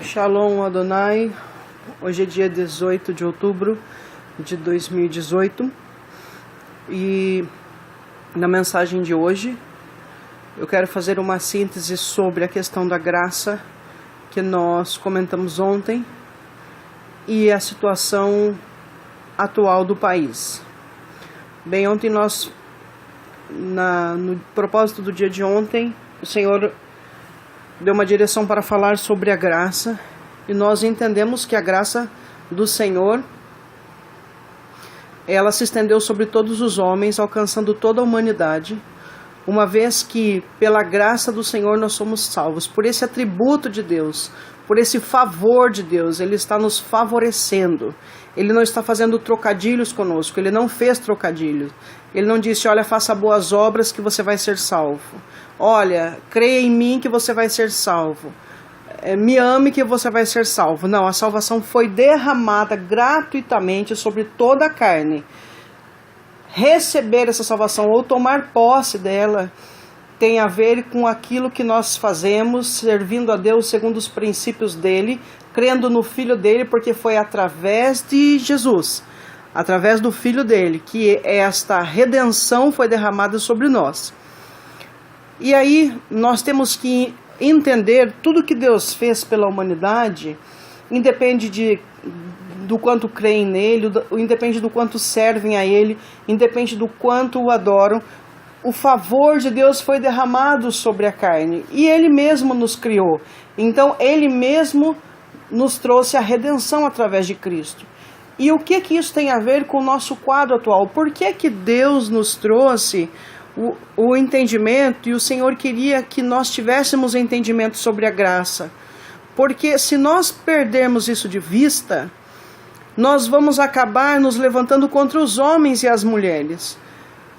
Shalom Adonai, hoje é dia 18 de outubro de 2018 e na mensagem de hoje eu quero fazer uma síntese sobre a questão da graça que nós comentamos ontem e a situação atual do país. Bem, ontem no propósito do dia de ontem, o Senhor deu uma direção para falar sobre a graça, e nós entendemos que a graça do Senhor, ela se estendeu sobre todos os homens, alcançando toda a humanidade, uma vez que pela graça do Senhor nós somos salvos, por esse atributo de Deus, por esse favor de Deus. Ele está nos favorecendo, Ele não está fazendo trocadilhos conosco, Ele não fez trocadilhos, Ele não disse, olha, faça boas obras que você vai ser salvo, olha, creia em mim que você vai ser salvo, me ame que você vai ser salvo. Não, a salvação foi derramada gratuitamente sobre toda a carne. Receber essa salvação ou tomar posse dela tem a ver com aquilo que nós fazemos, servindo a Deus segundo os princípios dele, crendo no Filho dele, porque foi através de Jesus, através do Filho dele, que esta redenção foi derramada sobre nós. E aí nós temos que entender tudo que Deus fez pela humanidade, independe do quanto creem nele, independe do quanto servem a ele, independe do quanto o adoram. O favor de Deus foi derramado sobre a carne e Ele mesmo nos criou. Então Ele mesmo nos trouxe a redenção através de Cristo. E o que isso tem a ver com o nosso quadro atual? Por que Deus nos trouxe o entendimento, e o Senhor queria que nós tivéssemos entendimento sobre a graça? Porque se nós perdermos isso de vista, nós vamos acabar nos levantando contra os homens e as mulheres.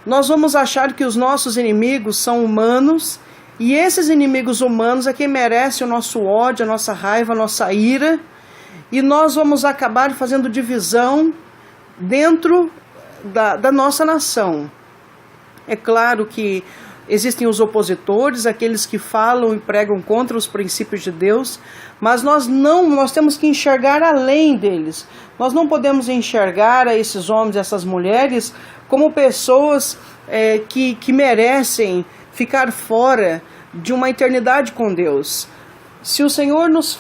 Nós vamos achar que os nossos inimigos são humanos, e esses inimigos humanos é quem merece o nosso ódio, a nossa raiva, a nossa ira, e nós vamos acabar fazendo divisão dentro da nossa nação. É claro que existem os opositores, aqueles que falam e pregam contra os princípios de Deus, mas nós temos que enxergar além deles. Nós não podemos enxergar a esses homens e essas mulheres como pessoas que merecem ficar fora de uma eternidade com Deus. Se o Senhor nos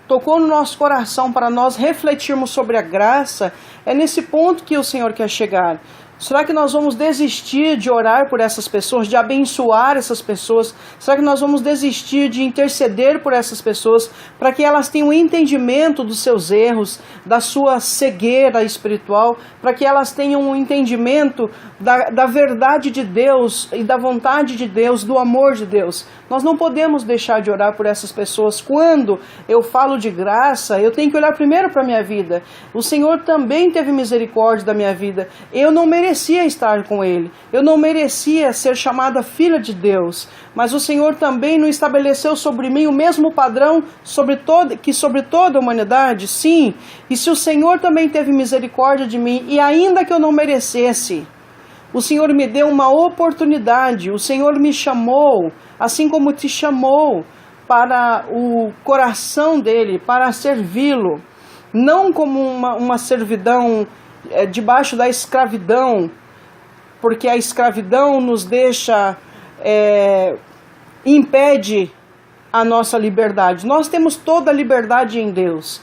tocou no nosso coração para nós refletirmos sobre a graça, é nesse ponto que o Senhor quer chegar. Será que nós vamos desistir de orar por essas pessoas, de abençoar essas pessoas? Será que nós vamos desistir de interceder por essas pessoas para que elas tenham entendimento dos seus erros, da sua cegueira espiritual, para que elas tenham um entendimento da verdade de Deus e da vontade de Deus, do amor de Deus? Nós não podemos deixar de orar por essas pessoas. Quando eu falo de graça, eu tenho que olhar primeiro para a minha vida. O Senhor também teve misericórdia da minha vida. Eu não merecia estar com Ele. Eu não merecia ser chamada filha de Deus. Mas o Senhor também não estabeleceu sobre mim o mesmo padrão que sobre toda a humanidade? Sim. E se o Senhor também teve misericórdia de mim, e ainda que eu não merecesse, o Senhor me deu uma oportunidade, o Senhor me chamou, assim como te chamou, para o coração dele, para servi-lo, não como uma servidão debaixo da escravidão, porque a escravidão nos deixa, impede a nossa liberdade. Nós temos toda a liberdade em Deus.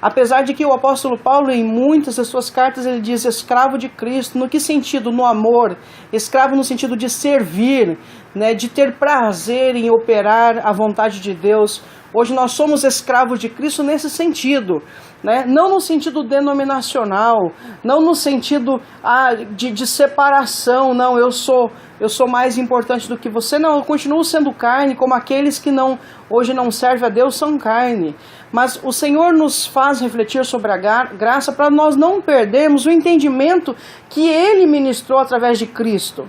Apesar de que o apóstolo Paulo, em muitas das suas cartas, ele diz escravo de Cristo. No que sentido? No amor. Escravo no sentido de servir, né? De ter prazer em operar a vontade de Deus. Hoje nós somos escravos de Cristo nesse sentido, né? Não no sentido denominacional, não no sentido de separação, não, eu sou mais importante do que você. Não, eu continuo sendo carne, como aqueles que hoje não servem a Deus são carne. Mas o Senhor nos faz refletir sobre a graça para nós não perdermos o entendimento que Ele ministrou através de Cristo.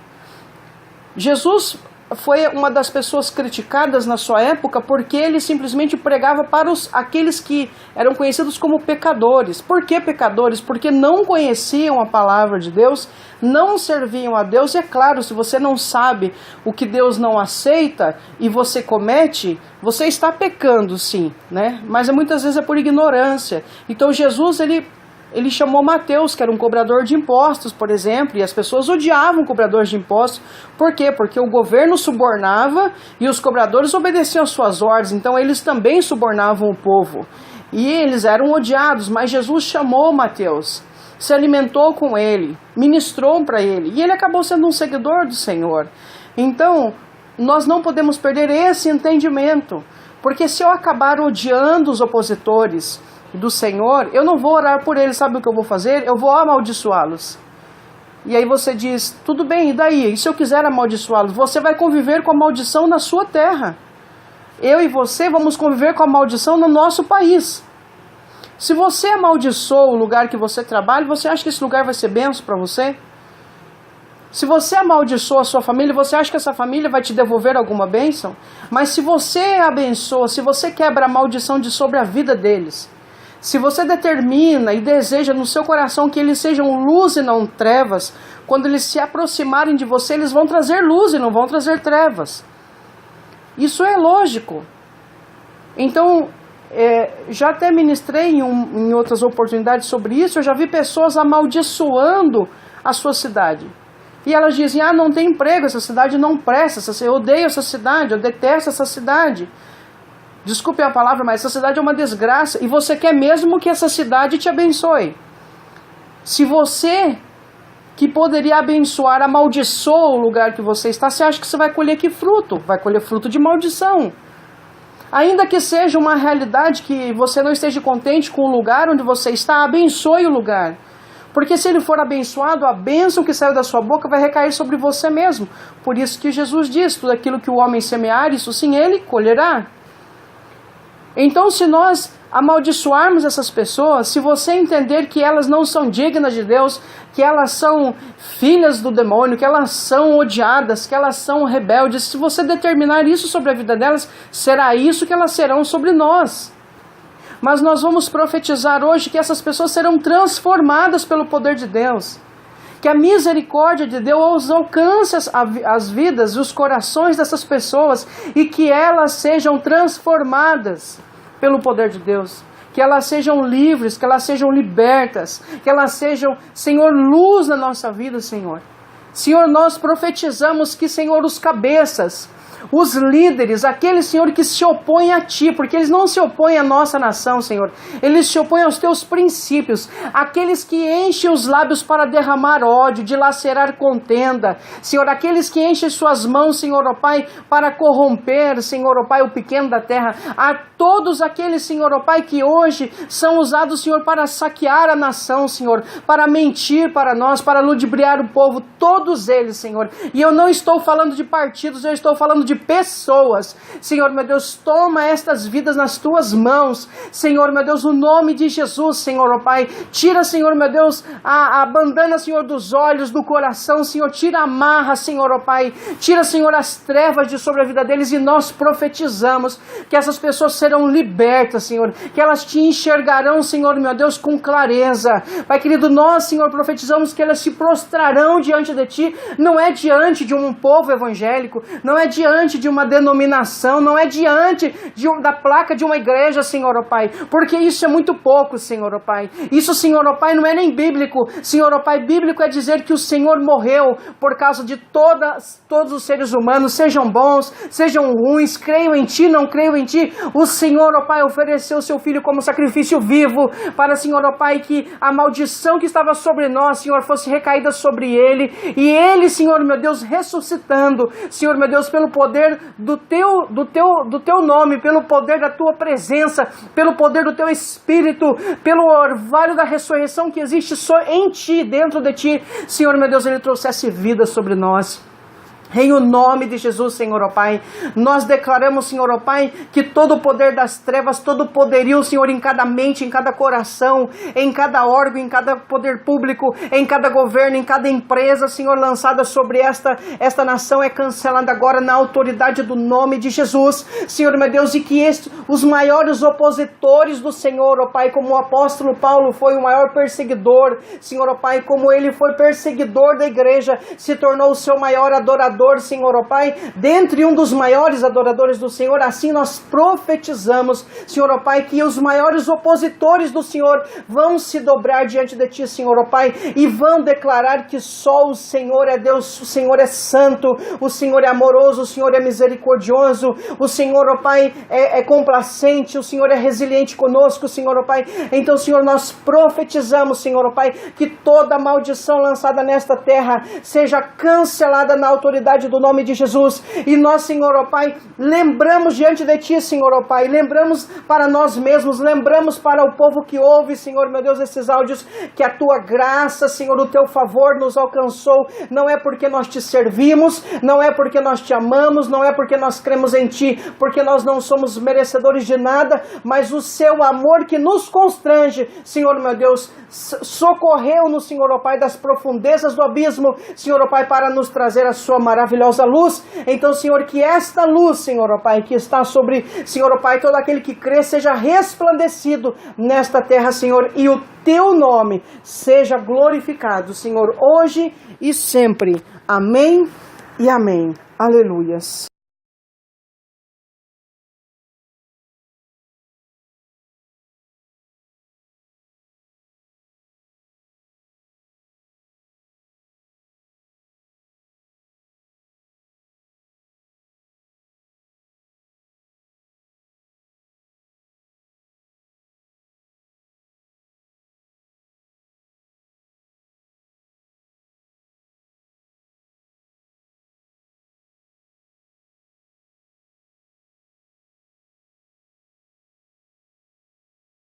Jesus foi uma das pessoas criticadas na sua época porque ele simplesmente pregava para aqueles que eram conhecidos como pecadores. Por que pecadores? Porque não conheciam a palavra de Deus, não serviam a Deus. E é claro, se você não sabe o que Deus não aceita e você comete, você está pecando sim, né? Mas muitas vezes é por ignorância. Então Jesus, ele chamou Mateus, que era um cobrador de impostos, por exemplo, e as pessoas odiavam cobradores de impostos. Por quê? Porque o governo subornava e os cobradores obedeciam às suas ordens, então eles também subornavam o povo. E eles eram odiados, mas Jesus chamou Mateus, se alimentou com ele, ministrou para ele, e ele acabou sendo um seguidor do Senhor. Então, nós não podemos perder esse entendimento, porque se eu acabar odiando os opositores do Senhor, eu não vou orar por eles. Sabe o que eu vou fazer? Eu vou amaldiçoá-los. E aí você diz, tudo bem, e daí? E se eu quiser amaldiçoá-los? Você vai conviver com a maldição na sua terra. Eu e você vamos conviver com a maldição no nosso país. Se você amaldiçoa o lugar que você trabalha, você acha que esse lugar vai ser bênção para você? Se você amaldiçoa a sua família, você acha que essa família vai te devolver alguma bênção? Mas se você abençoa, se você quebra a maldição de sobre a vida deles, se você determina e deseja no seu coração que eles sejam luz e não trevas, quando eles se aproximarem de você, eles vão trazer luz e não vão trazer trevas. Isso é lógico. Então, já até ministrei em outras oportunidades sobre isso, eu já vi pessoas amaldiçoando a sua cidade. E elas dizem, não tem emprego, essa cidade não presta, eu odeio essa cidade, eu detesto essa cidade. Desculpe a palavra, mas essa cidade é uma desgraça. E você quer mesmo que essa cidade te abençoe. Se você, que poderia abençoar, amaldiçoa o lugar que você está, você acha que você vai colher que fruto? Vai colher fruto de maldição. Ainda que seja uma realidade que você não esteja contente com o lugar onde você está, abençoe o lugar. Porque se ele for abençoado, a bênção que saiu da sua boca vai recair sobre você mesmo. Por isso que Jesus diz, tudo aquilo que o homem semear, isso sim ele colherá. Então, se nós amaldiçoarmos essas pessoas, se você entender que elas não são dignas de Deus, que elas são filhas do demônio, que elas são odiadas, que elas são rebeldes, se você determinar isso sobre a vida delas, será isso que elas serão sobre nós. Mas nós vamos profetizar hoje que essas pessoas serão transformadas pelo poder de Deus. Que a misericórdia de Deus alcance as vidas e os corações dessas pessoas e que elas sejam transformadas pelo poder de Deus. Que elas sejam livres, que elas sejam libertas, que elas sejam, Senhor, luz na nossa vida, Senhor. Senhor, nós profetizamos que, Senhor, os cabeças, os líderes, aqueles, Senhor, que se opõem a Ti, porque eles não se opõem à nossa nação, Senhor, eles se opõem aos Teus princípios, aqueles que enchem os lábios para derramar ódio, dilacerar contenda, Senhor, aqueles que enchem suas mãos, Senhor, ó Pai, para corromper, Senhor, ó Pai, o pequeno da terra, a todos aqueles, Senhor, ó Pai, que hoje são usados, Senhor, para saquear a nação, Senhor, para mentir para nós, para ludibriar o povo, todos eles, Senhor, e eu não estou falando de partidos, eu estou falando de pessoas. Senhor, meu Deus, toma estas vidas nas Tuas mãos, Senhor, meu Deus, o nome de Jesus, Senhor, ó Pai, tira, Senhor, meu Deus, a bandana, Senhor, dos olhos, do coração, Senhor, tira a marra, Senhor, ó Pai, tira, Senhor, as trevas de sobre a vida deles e nós profetizamos que essas pessoas serão libertas, Senhor, que elas Te enxergarão, Senhor, meu Deus, com clareza. Pai querido, nós, Senhor, profetizamos que elas se prostrarão diante de Ti, não é diante de um povo evangélico, não é diante de uma denominação, não é diante da placa de uma igreja, Senhor, ó Pai, porque isso é muito pouco, Senhor, ó Pai. Isso, Senhor, ó Pai, não é nem bíblico. Senhor, ó Pai, bíblico é dizer que o Senhor morreu por causa de todos os seres humanos, sejam bons, sejam ruins, creiam em Ti, não creiam em Ti. O Senhor, ó Pai, ofereceu o Seu Filho como sacrifício vivo para, Senhor, ó Pai, que a maldição que estava sobre nós, Senhor, fosse recaída sobre Ele, e Ele, Senhor, meu Deus, ressuscitando, Senhor, meu Deus, pelo poder do teu nome, pelo poder da Tua presença, pelo poder do Teu Espírito, pelo orvalho da ressurreição que existe só em Ti, dentro de Ti, Senhor, meu Deus, Ele trouxesse vida sobre nós. Em o nome de Jesus, Senhor, ó Pai, nós declaramos, Senhor, ó Pai, que todo o poder das trevas, todo o poderio, Senhor, em cada mente, em cada coração, em cada órgão, em cada poder público, em cada governo, em cada empresa, Senhor, lançada sobre esta nação é cancelada agora na autoridade do nome de Jesus, Senhor, meu Deus, e que os maiores opositores do Senhor, ó Pai, como o apóstolo Paulo foi o maior perseguidor, Senhor, ó Pai, como ele foi perseguidor da igreja, se tornou o seu maior adorador, Senhor, ó Pai, dentre um dos maiores adoradores do Senhor, assim nós profetizamos, Senhor, ó Pai, que os maiores opositores do Senhor vão se dobrar diante de Ti, Senhor, ó Pai, e vão declarar que só o Senhor é Deus, o Senhor é santo, o Senhor é amoroso, o Senhor é misericordioso, o Senhor, ó Pai, é complacente, o Senhor é resiliente conosco, Senhor, ó Pai. Então, Senhor, nós profetizamos, Senhor, ó Pai, que toda maldição lançada nesta terra seja cancelada na autoridade do nome de Jesus, e nós, Senhor, ó Pai, lembramos diante de Ti, Senhor, ó Pai, lembramos para nós mesmos, lembramos para o povo que ouve, Senhor, meu Deus, esses áudios, que a Tua graça, Senhor, o Teu favor nos alcançou, não é porque nós Te servimos, não é porque nós Te amamos, não é porque nós cremos em Ti, porque nós não somos merecedores de nada, mas o Seu amor que nos constrange, Senhor, meu Deus, socorreu-nos, Senhor, ó Pai, das profundezas do abismo, Senhor, ó Pai, para nos trazer a Sua maravilhosa luz. Então, Senhor, que esta luz, Senhor, ó Pai, que está sobre, Senhor, ó Pai, todo aquele que crê, seja resplandecido nesta terra, Senhor, e o Teu nome seja glorificado, Senhor, hoje e sempre. Amém e amém. Aleluias.